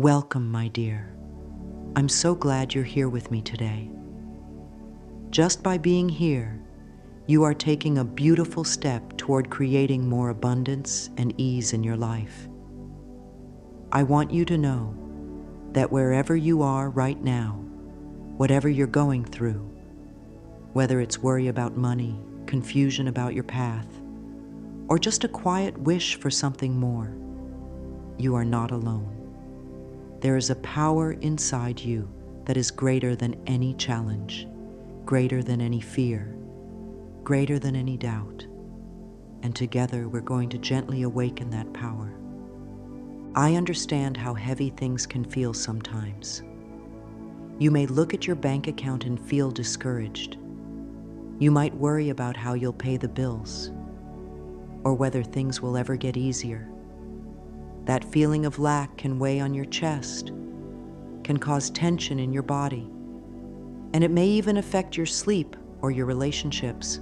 Welcome, my dear. I'm so glad you're here with me today. Just by being here, you are taking a beautiful step toward creating more abundance and ease in your life. I want you to know that wherever you are right now, whatever you're going through, whether it's worry about money, confusion about your path, or just a quiet wish for something more, you are not alone. There is a power inside you that is greater than any challenge, greater than any fear, greater than any doubt. And together we're going to gently awaken that power. I understand how heavy things can feel sometimes. You may look at your bank account and feel discouraged. You might worry about how you'll pay the bills, or whether things will ever get easier. That feeling of lack can weigh on your chest, can cause tension in your body, and it may even affect your sleep or your relationships.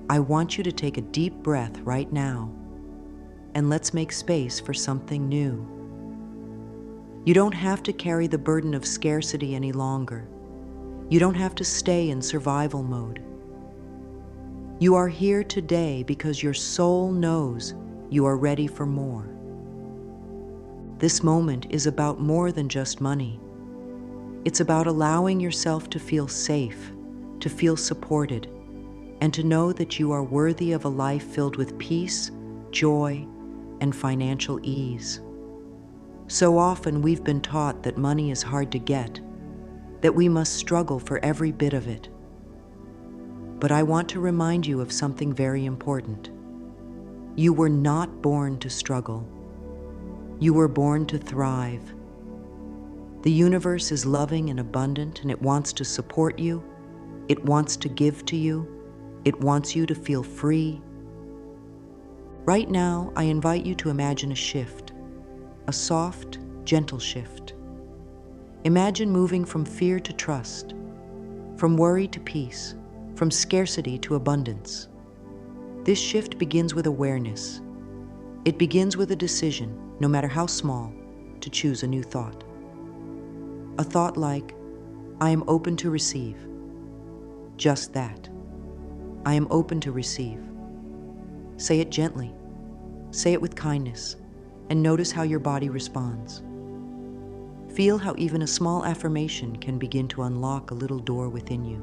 I want you to take a deep breath right now, and let's make space for something new. You don't have to carry the burden of scarcity any longer. You don't have to stay in survival mode. You are here today because your soul knows you are ready for more. This moment is about more than just money. It's about allowing yourself to feel safe, to feel supported, and to know that you are worthy of a life filled with peace, joy, and financial ease. So often we've been taught that money is hard to get, that we must struggle for every bit of it. But I want to remind you of something very important. You were not born to struggle. You were born to thrive. The universe is loving and abundant, and it wants to support you. It wants to give to you. It wants you to feel free. Right now, I invite you to imagine a shift, a soft, gentle shift. Imagine moving from fear to trust, from worry to peace, from scarcity to abundance. This shift begins with awareness. It begins with a decision, no matter how small, to choose a new thought. A thought like, I am open to receive. Just that. I am open to receive. Say it gently. Say it with kindness, and notice how your body responds. Feel how even a small affirmation can begin to unlock a little door within you.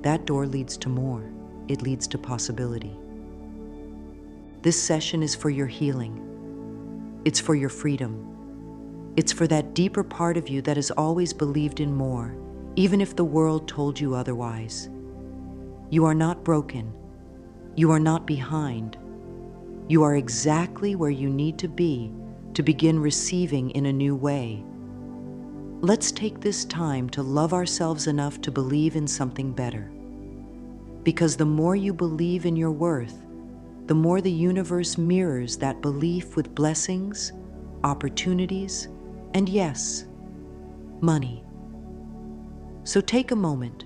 That door leads to more. It leads to possibility. This session is for your healing. It's for your freedom. It's for that deeper part of you that has always believed in more, even if the world told you otherwise. You are not broken. You are not behind. You are exactly where you need to be to begin receiving in a new way. Let's take this time to love ourselves enough to believe in something better. Because the more you believe in your worth, the more the universe mirrors that belief with blessings, opportunities, and yes, money. So take a moment,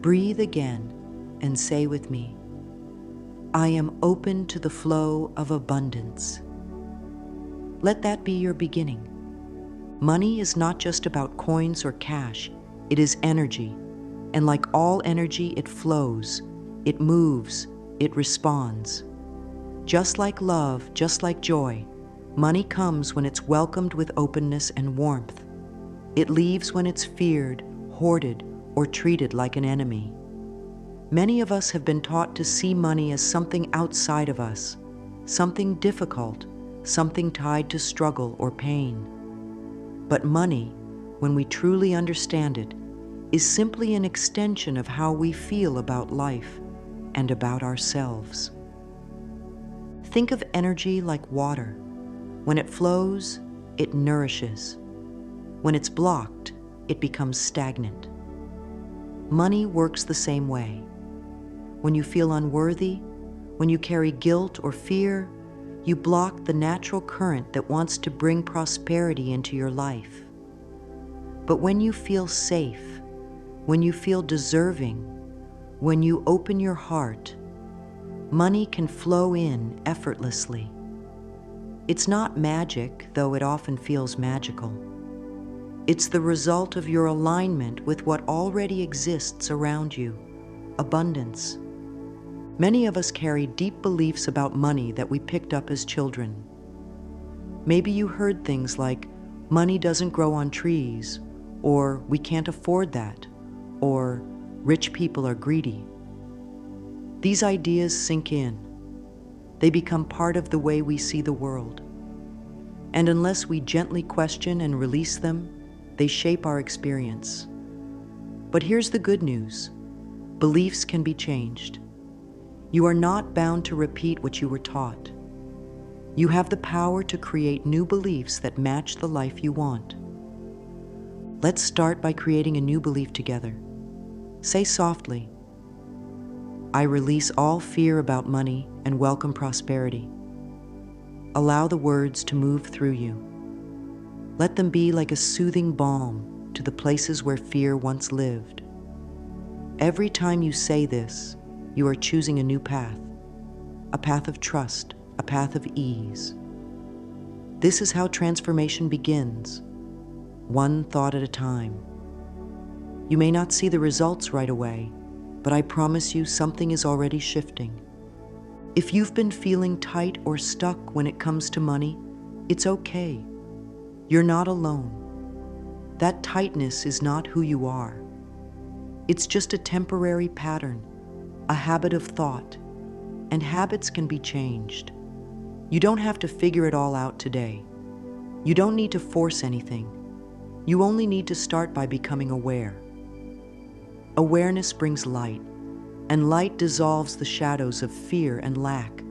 breathe again, and say with me, I am open to the flow of abundance. Let that be your beginning. Money is not just about coins or cash, it is energy. And like all energy, it flows, it moves, it responds. Just like love, just like joy, money comes when it's welcomed with openness and warmth. It leaves when it's feared, hoarded, or treated like an enemy. Many of us have been taught to see money as something outside of us, something difficult, something tied to struggle or pain. But money, when we truly understand it, is simply an extension of how we feel about life and about ourselves. Think of energy like water. When it flows, it nourishes. When it's blocked, it becomes stagnant. Money works the same way. When you feel unworthy, when you carry guilt or fear, you block the natural current that wants to bring prosperity into your life. But when you feel safe, when you feel deserving, when you open your heart, money can flow in effortlessly. It's not magic, though it often feels magical. It's the result of your alignment with what already exists around you, abundance. Many of us carry deep beliefs about money that we picked up as children. Maybe you heard things like, money doesn't grow on trees, or we can't afford that, or rich people are greedy. These ideas sink in. They become part of the way we see the world. And unless we gently question and release them, they shape our experience. But here's the good news. Beliefs can be changed. You are not bound to repeat what you were taught. You have the power to create new beliefs that match the life you want. Let's start by creating a new belief together. Say softly, I release all fear about money and welcome prosperity. Allow the words to move through you. Let them be like a soothing balm to the places where fear once lived. Every time you say this, you are choosing a new path, a path of trust, a path of ease. This is how transformation begins, one thought at a time. You may not see the results right away, but I promise you something is already shifting. If you've been feeling tight or stuck when it comes to money, it's okay. You're not alone. That tightness is not who you are. It's just a temporary pattern, a habit of thought, and habits can be changed. You don't have to figure it all out today. You don't need to force anything. You only need to start by becoming aware. Awareness brings light, and light dissolves the shadows of fear and lack.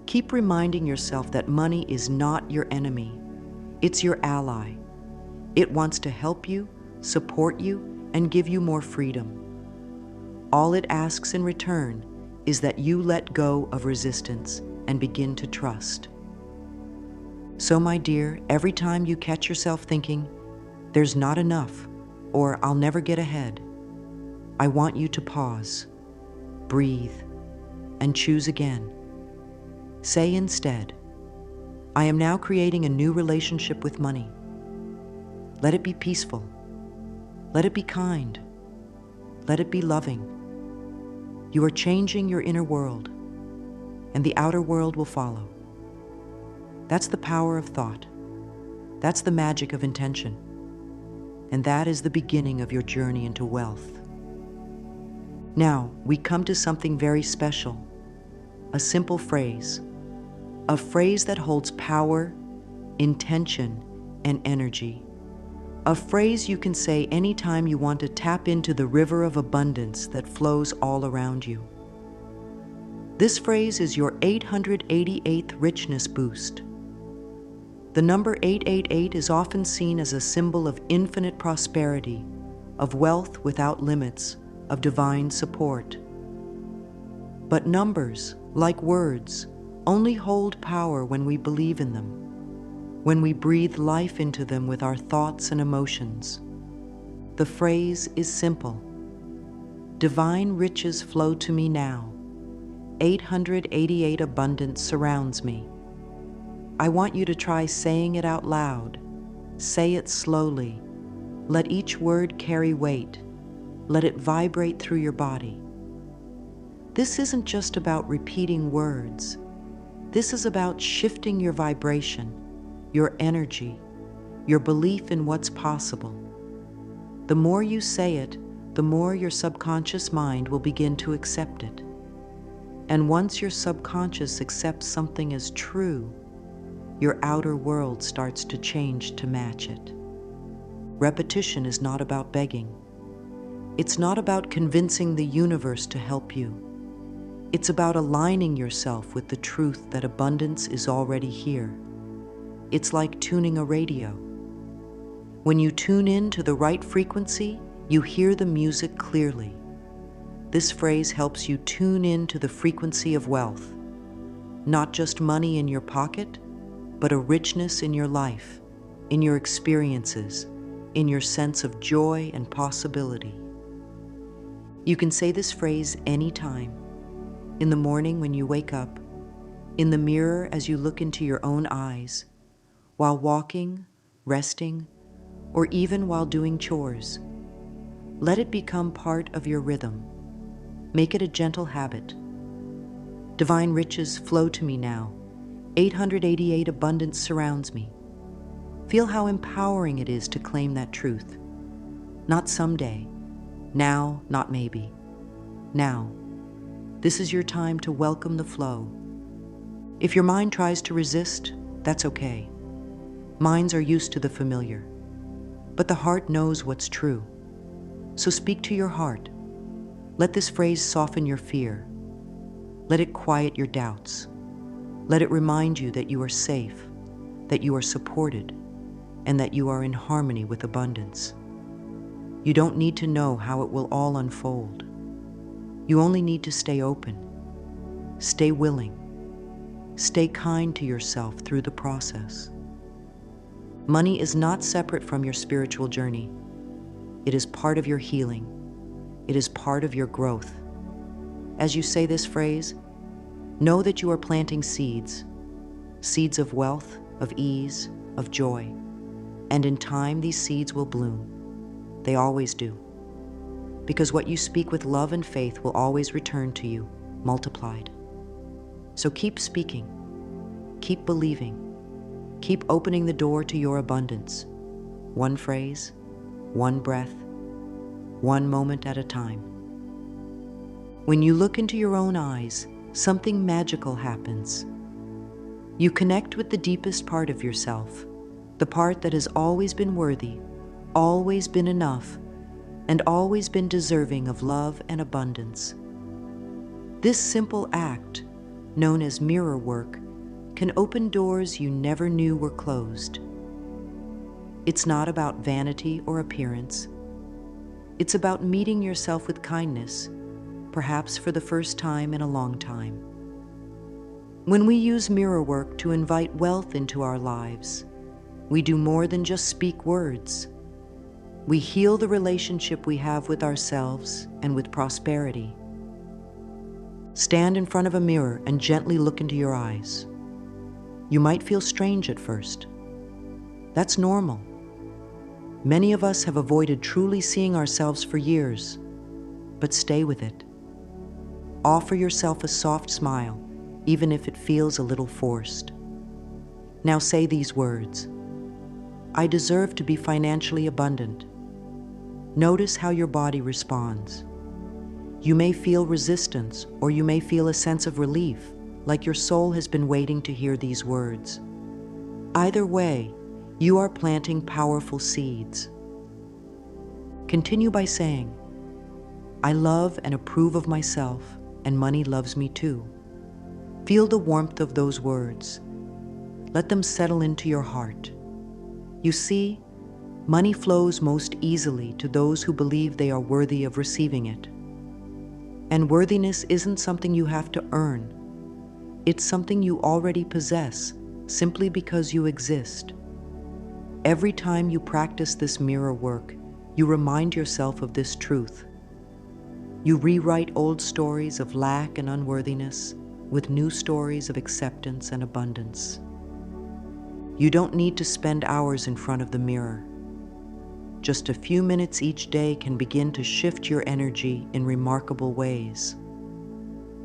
Keep reminding yourself that money is not your enemy. It's your ally. It wants to help you, support you, and give you more freedom. All it asks in return is that you let go of resistance and begin to trust. So, my dear, every time you catch yourself thinking, there's not enough, or I'll never get ahead, I want you to pause, breathe, and choose again. Say instead, I am now creating a new relationship with money. Let it be peaceful. Let it be kind. Let it be loving. You are changing your inner world, and the outer world will follow. That's the power of thought. That's the magic of intention. And that is the beginning of your journey into wealth. Now, we come to something very special, a simple phrase, a phrase that holds power, intention, and energy. A phrase you can say anytime you want to tap into the river of abundance that flows all around you. This phrase is your 888th richness boost. The number 888 is often seen as a symbol of infinite prosperity, of wealth without limits, of divine support. But numbers, like words, only hold power when we believe in them, when we breathe life into them with our thoughts and emotions. The phrase is simple. Divine riches flow to me now. 888 abundance surrounds me. I want you to try saying it out loud. Say it slowly. Let each word carry weight. Let it vibrate through your body. This isn't just about repeating words. This is about shifting your vibration, your energy, your belief in what's possible. The more you say it, the more your subconscious mind will begin to accept it. And once your subconscious accepts something as true, your outer world starts to change to match it. Repetition is not about begging. It's not about convincing the universe to help you. It's about aligning yourself with the truth that abundance is already here. It's like tuning a radio. When you tune in to the right frequency, you hear the music clearly. This phrase helps you tune in to the frequency of wealth. Not just money in your pocket, but a richness in your life, in your experiences, in your sense of joy and possibility. You can say this phrase anytime. In the morning when you wake up, In the mirror as you look into your own eyes, while walking, resting, or even while doing chores, let it become part of your rhythm. Make it a gentle habit. Divine riches flow to me now. 888 abundance surrounds me. Feel how empowering it is to claim that truth. Not someday, now, not maybe. Now, this is your time to welcome the flow. If your mind tries to resist, that's okay. Minds are used to the familiar, but the heart knows what's true. So speak to your heart. Let this phrase soften your fear. Let it quiet your doubts. Let it remind you that you are safe, that you are supported, and that you are in harmony with abundance. You don't need to know how it will all unfold. You only need to stay open, stay willing, stay kind to yourself through the process. Money is not separate from your spiritual journey. It is part of your healing. It is part of your growth. As you say this phrase, know that you are planting seeds, seeds of wealth, of ease, of joy. And in time, these seeds will bloom. They always do. Because what you speak with love and faith will always return to you, multiplied. So keep speaking, keep believing, keep opening the door to your abundance. One phrase, one breath, one moment at a time. When you look into your own eyes, something magical happens. You connect with the deepest part of yourself, the part that has always been worthy, always been enough, and always been deserving of love and abundance. This simple act, known as mirror work, can open doors you never knew were closed. It's not about vanity or appearance. It's about meeting yourself with kindness, perhaps for the first time in a long time. When we use mirror work to invite wealth into our lives, we do more than just speak words. We heal the relationship we have with ourselves and with prosperity. Stand in front of a mirror and gently look into your eyes. You might feel strange at first. That's normal. Many of us have avoided truly seeing ourselves for years, but stay with it. Offer yourself a soft smile, even if it feels a little forced. Now say these words. I deserve to be financially abundant. Notice how your body responds. You may feel resistance, or you may feel a sense of relief, like your soul has been waiting to hear these words. Either way, you are planting powerful seeds. Continue by saying, I love and approve of myself, and money loves me too. Feel the warmth of those words. Let them settle into your heart. You see, money flows most easily to those who believe they are worthy of receiving it. And worthiness isn't something you have to earn. It's something you already possess, simply because you exist. Every time you practice this mirror work, you remind yourself of this truth. You rewrite old stories of lack and unworthiness with new stories of acceptance and abundance. You don't need to spend hours in front of the mirror. Just a few minutes each day can begin to shift your energy in remarkable ways.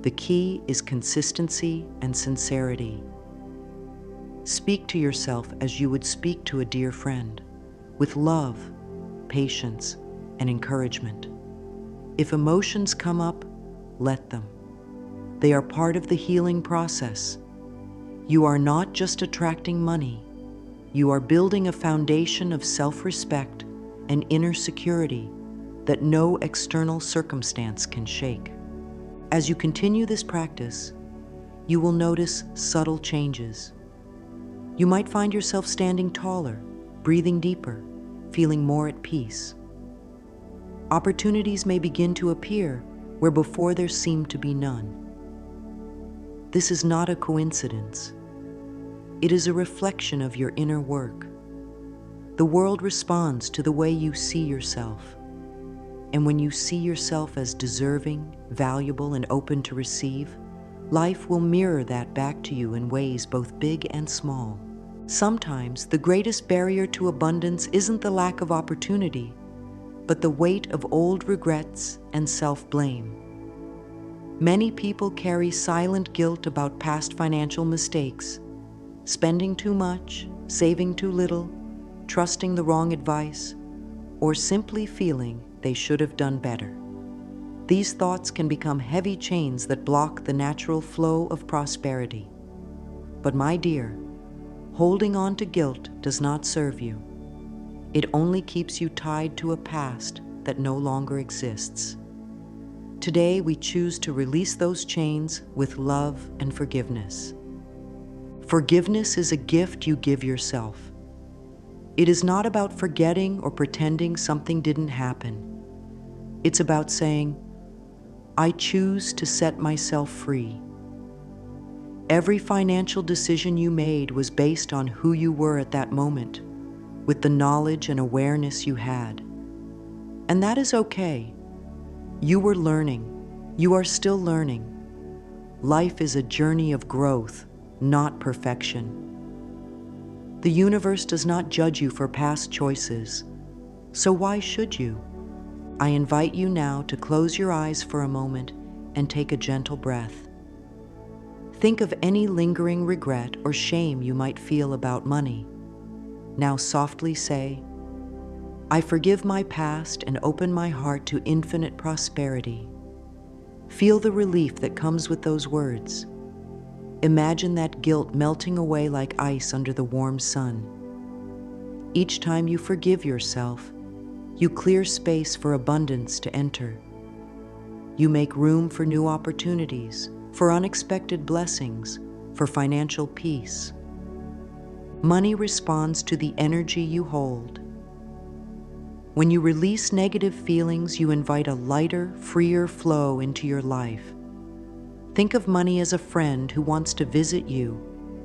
The key is consistency and sincerity. Speak to yourself as you would speak to a dear friend, with love, patience, and encouragement. If emotions come up, let them. They are part of the healing process. You are not just attracting money. You are building a foundation of self-respect and inner security that no external circumstance can shake. As you continue this practice, you will notice subtle changes. You might find yourself standing taller, breathing deeper, feeling more at peace. Opportunities may begin to appear where before there seemed to be none. This is not a coincidence. It is a reflection of your inner work. The world responds to the way you see yourself. And when you see yourself as deserving, valuable, and open to receive, life will mirror that back to you in ways both big and small. Sometimes the greatest barrier to abundance isn't the lack of opportunity, but the weight of old regrets and self-blame. Many people carry silent guilt about past financial mistakes, spending too much, saving too little, trusting the wrong advice, or simply feeling they should have done better. These thoughts can become heavy chains that block the natural flow of prosperity. But my dear, holding on to guilt does not serve you. It only keeps you tied to a past that no longer exists. Today, we choose to release those chains with love and forgiveness. Forgiveness is a gift you give yourself. It is not about forgetting or pretending something didn't happen. It's about saying, I choose to set myself free. Every financial decision you made was based on who you were at that moment, with the knowledge and awareness you had. And that is okay. You were learning. You are still learning. Life is a journey of growth, not perfection. The universe does not judge you for past choices, so why should you? I invite you now to close your eyes for a moment and take a gentle breath. Think of any lingering regret or shame you might feel about money. Now softly say, I forgive my past and open my heart to infinite prosperity. Feel the relief that comes with those words. Imagine that guilt melting away like ice under the warm sun. Each time you forgive yourself, you clear space for abundance to enter. You make room for new opportunities, for unexpected blessings, for financial peace. Money responds to the energy you hold. When you release negative feelings, you invite a lighter, freer flow into your life. Think of money as a friend who wants to visit you,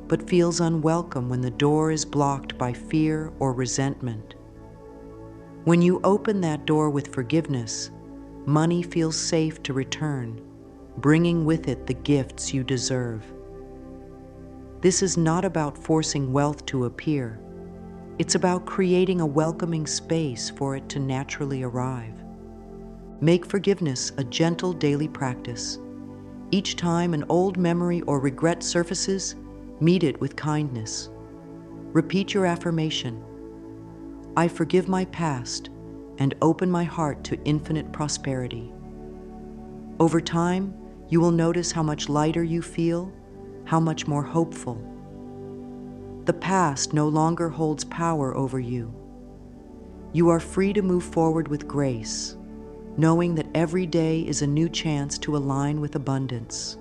but feels unwelcome when the door is blocked by fear or resentment. When you open that door with forgiveness, money feels safe to return, bringing with it the gifts you deserve. This is not about forcing wealth to appear. It's about creating a welcoming space for it to naturally arrive. Make forgiveness a gentle daily practice. Each time an old memory or regret surfaces, meet it with kindness. Repeat your affirmation. I forgive my past and open my heart to infinite prosperity. Over time, you will notice how much lighter you feel, how much more hopeful. The past no longer holds power over you. You are free to move forward with grace, knowing that every day is a new chance to align with abundance.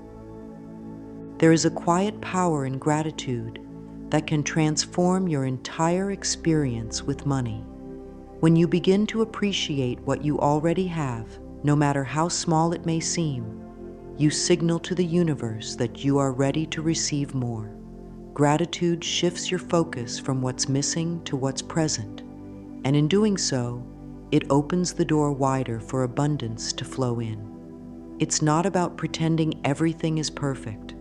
There is a quiet power in gratitude that can transform your entire experience with money. When you begin to appreciate what you already have, no matter how small it may seem, you signal to the universe that you are ready to receive more. Gratitude shifts your focus from what's missing to what's present, and in doing so, it opens the door wider for abundance to flow in. It's not about pretending everything is perfect.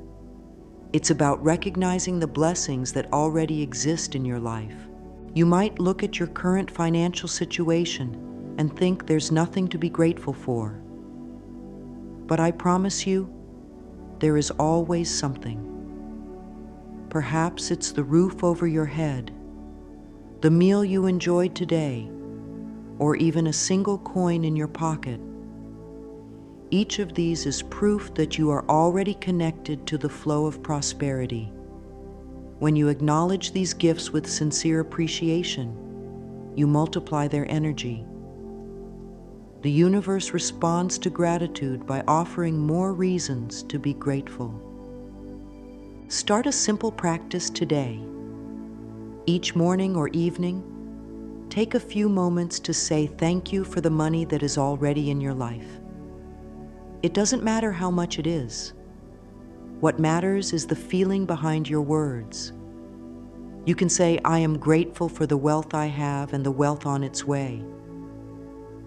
It's about recognizing the blessings that already exist in your life. You might look at your current financial situation and think there's nothing to be grateful for. But I promise you, there is always something. Perhaps it's the roof over your head, the meal you enjoyed today, or even a single coin in your pocket. Each of these is proof that you are already connected to the flow of prosperity. When you acknowledge these gifts with sincere appreciation, you multiply their energy. The universe responds to gratitude by offering more reasons to be grateful. Start a simple practice today. Each morning or evening, take a few moments to say thank you for the money that is already in your life. It doesn't matter how much it is. What matters is the feeling behind your words. You can say, I am grateful for the wealth I have and the wealth on its way.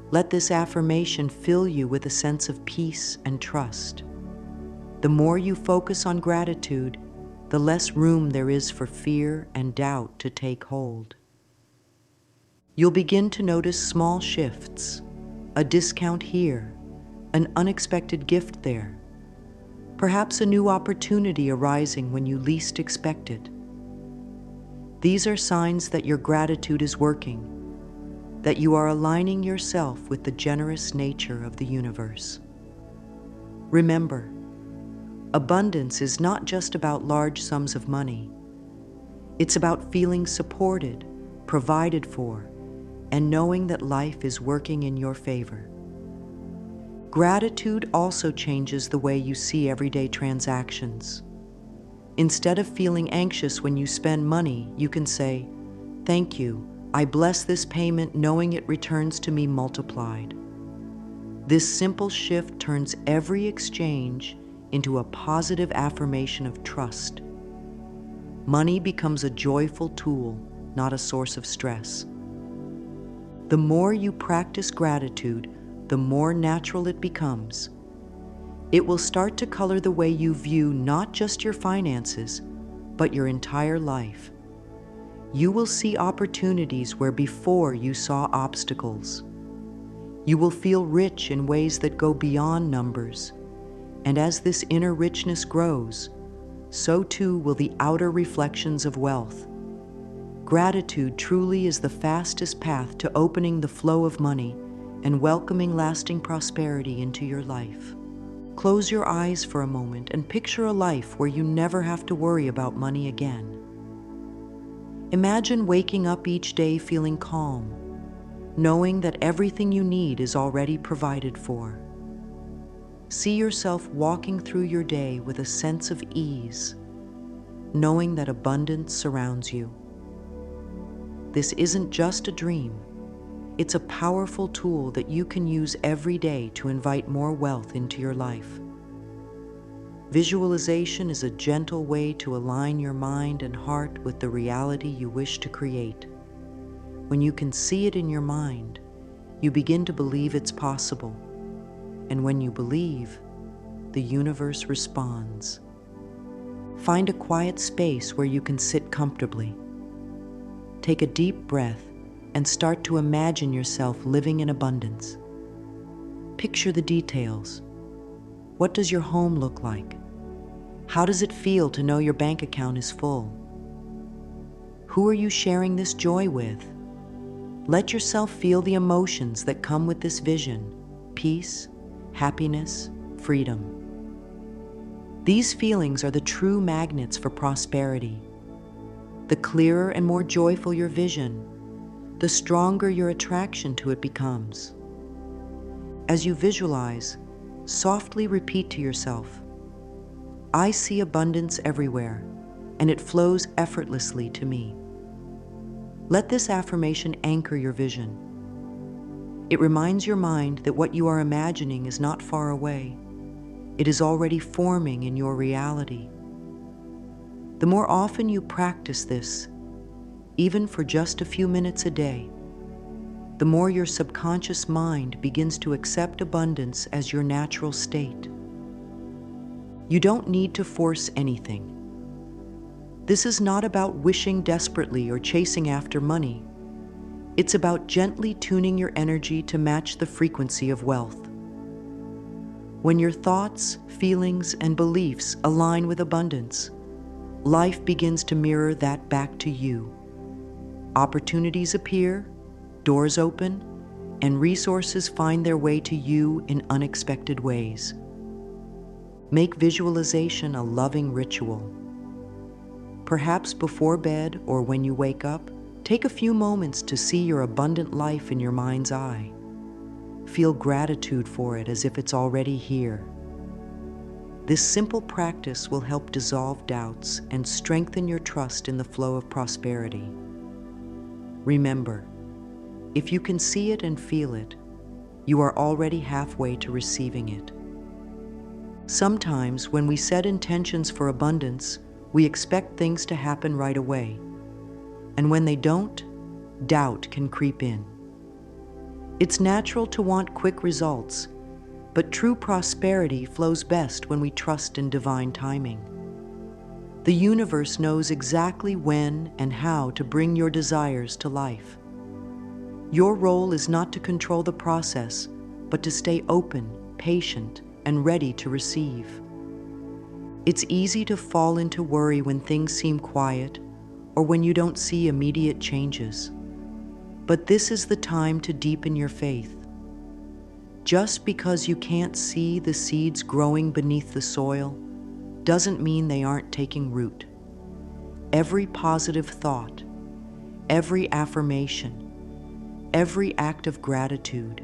Let this affirmation fill you with a sense of peace and trust. The more you focus on gratitude, the less room there is for fear and doubt to take hold. You'll begin to notice small shifts, a discount here, an unexpected gift there, perhaps a new opportunity arising when you least expect it. These are signs that your gratitude is working, that you are aligning yourself with the generous nature of the universe. Remember, abundance is not just about large sums of money. It's about feeling supported, provided for, and knowing that life is working in your favor. Gratitude also changes the way you see everyday transactions. Instead of feeling anxious when you spend money, you can say, "Thank you, I bless this payment knowing it returns to me multiplied." This simple shift turns every exchange into a positive affirmation of trust. Money becomes a joyful tool, not a source of stress. The more you practice gratitude, the more natural it becomes. It will start to color the way you view not just your finances, but your entire life. You will see opportunities where before you saw obstacles. You will feel rich in ways that go beyond numbers. And as this inner richness grows, so too will the outer reflections of wealth. Gratitude truly is the fastest path to opening the flow of money and welcoming lasting prosperity into your life. Close your eyes for a moment and picture a life where you never have to worry about money again. Imagine waking up each day feeling calm, knowing that everything you need is already provided for. See yourself walking through your day with a sense of ease, knowing that abundance surrounds you. This isn't just a dream. It's a powerful tool that you can use every day to invite more wealth into your life. Visualization is a gentle way to align your mind and heart with the reality you wish to create. When you can see it in your mind, you begin to believe it's possible. And when you believe, the universe responds. Find a quiet space where you can sit comfortably. Take a deep breath and start to imagine yourself living in abundance. Picture the details. What does your home look like? How does it feel to know your bank account is full? Who are you sharing this joy with? Let yourself feel the emotions that come with this vision: peace, happiness, freedom. These feelings are the true magnets for prosperity. The clearer and more joyful your vision, the stronger your attraction to it becomes. As you visualize, softly repeat to yourself, "I see abundance everywhere, and it flows effortlessly to me." Let this affirmation anchor your vision. It reminds your mind that what you are imagining is not far away. It is already forming in your reality. The more often you practice this, even for just a few minutes a day, the more your subconscious mind begins to accept abundance as your natural state. You don't need to force anything. This is not about wishing desperately or chasing after money. It's about gently tuning your energy to match the frequency of wealth. When your thoughts, feelings, and beliefs align with abundance, life begins to mirror that back to you. Opportunities appear, doors open, and resources find their way to you in unexpected ways. Make visualization a loving ritual. Perhaps before bed or when you wake up, take a few moments to see your abundant life in your mind's eye. Feel gratitude for it as if it's already here. This simple practice will help dissolve doubts and strengthen your trust in the flow of prosperity. Remember, if you can see it and feel it, you are already halfway to receiving it. Sometimes when we set intentions for abundance, we expect things to happen right away. And when they don't, doubt can creep in. It's natural to want quick results, But true prosperity flows best when we trust in divine timing. The universe knows exactly when and how to bring your desires to life. Your role is not to control the process, but to stay open, patient, and ready to receive. It's easy to fall into worry when things seem quiet or when you don't see immediate changes. But this is the time to deepen your faith. Just because you can't see the seeds growing beneath the soil doesn't mean they aren't taking root. Every positive thought, every affirmation, every act of gratitude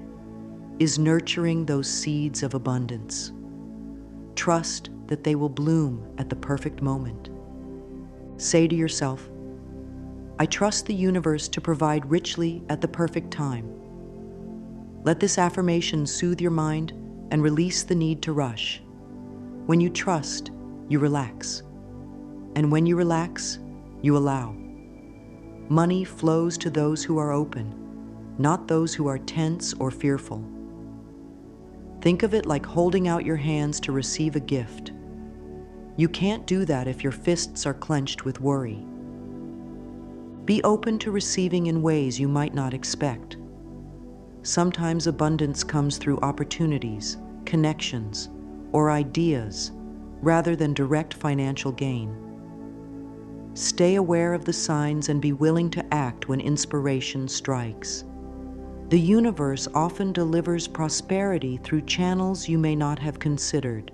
is nurturing those seeds of abundance. Trust that they will bloom at the perfect moment. Say to yourself, I trust the universe to provide richly at the perfect time. Let this affirmation soothe your mind and release the need to rush. When you trust, you relax. And when you relax, you allow. Money flows to those who are open, not those who are tense or fearful. Think of it like holding out your hands to receive a gift. You can't do that if your fists are clenched with worry. Be open to receiving in ways you might not expect. Sometimes abundance comes through opportunities, connections, or ideas, rather than direct financial gain. Stay aware of the signs and be willing to act when inspiration strikes. The universe often delivers prosperity through channels you may not have considered.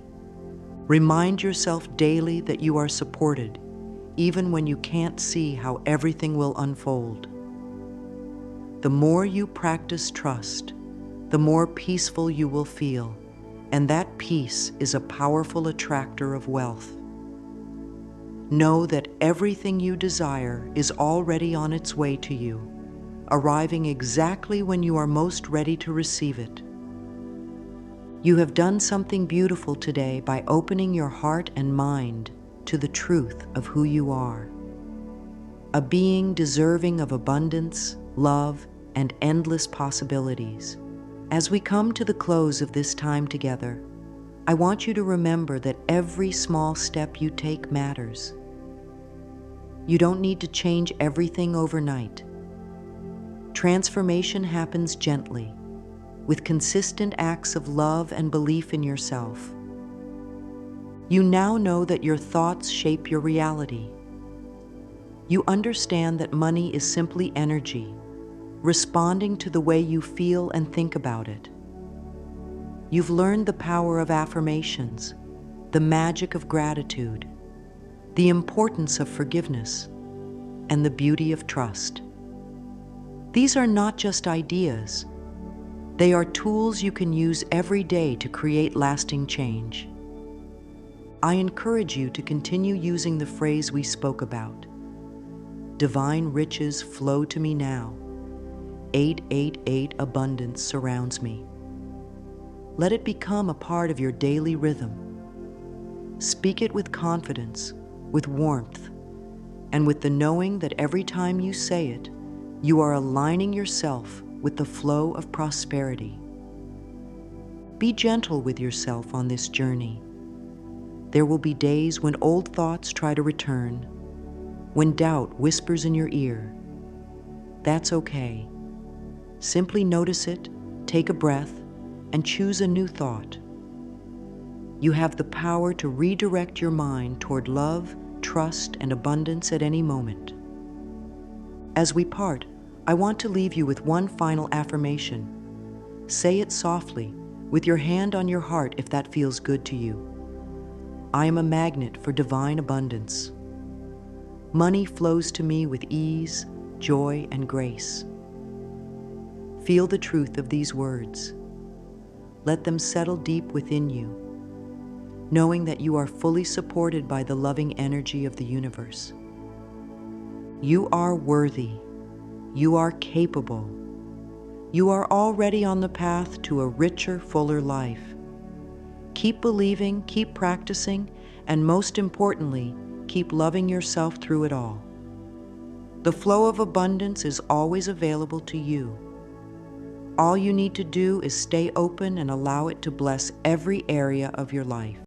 Remind yourself daily that you are supported, even when you can't see how everything will unfold. The more you practice trust, the more peaceful you will feel, and that peace is a powerful attractor of wealth. Know that everything you desire is already on its way to you, arriving exactly when you are most ready to receive it. You have done something beautiful today by opening your heart and mind to the truth of who you are. A being deserving of abundance, love, and endless possibilities. As we come to the close of this time together, I want you to remember that every small step you take matters. You don't need to change everything overnight. Transformation happens gently, with consistent acts of love and belief in yourself. You now know that your thoughts shape your reality. You understand that money is simply energy, responding to the way you feel and think about it. You've learned the power of affirmations, the magic of gratitude, the importance of forgiveness, and the beauty of trust. These are not just ideas. They are tools you can use every day to create lasting change. I encourage you to continue using the phrase we spoke about. Divine riches flow to me now. 888 abundance surrounds me. Let it become a part of your daily rhythm. Speak it with confidence, with warmth, and with the knowing that every time you say it, you are aligning yourself with the flow of prosperity. Be gentle with yourself on this journey. There will be days when old thoughts try to return, when doubt whispers in your ear. That's okay. Simply notice it, take a breath, and choose a new thought. You have the power to redirect your mind toward love, trust, and abundance at any moment. As we part, I want to leave you with one final affirmation. Say it softly, with your hand on your heart if that feels good to you. I am a magnet for divine abundance. Money flows to me with ease, joy, and grace. Feel the truth of these words. Let them settle deep within you, knowing that you are fully supported by the loving energy of the universe. You are worthy. You are capable. You are already on the path to a richer, fuller life. Keep believing, keep practicing, and most importantly, keep loving yourself through it all. The flow of abundance is always available to you. All you need to do is stay open and allow it to bless every area of your life.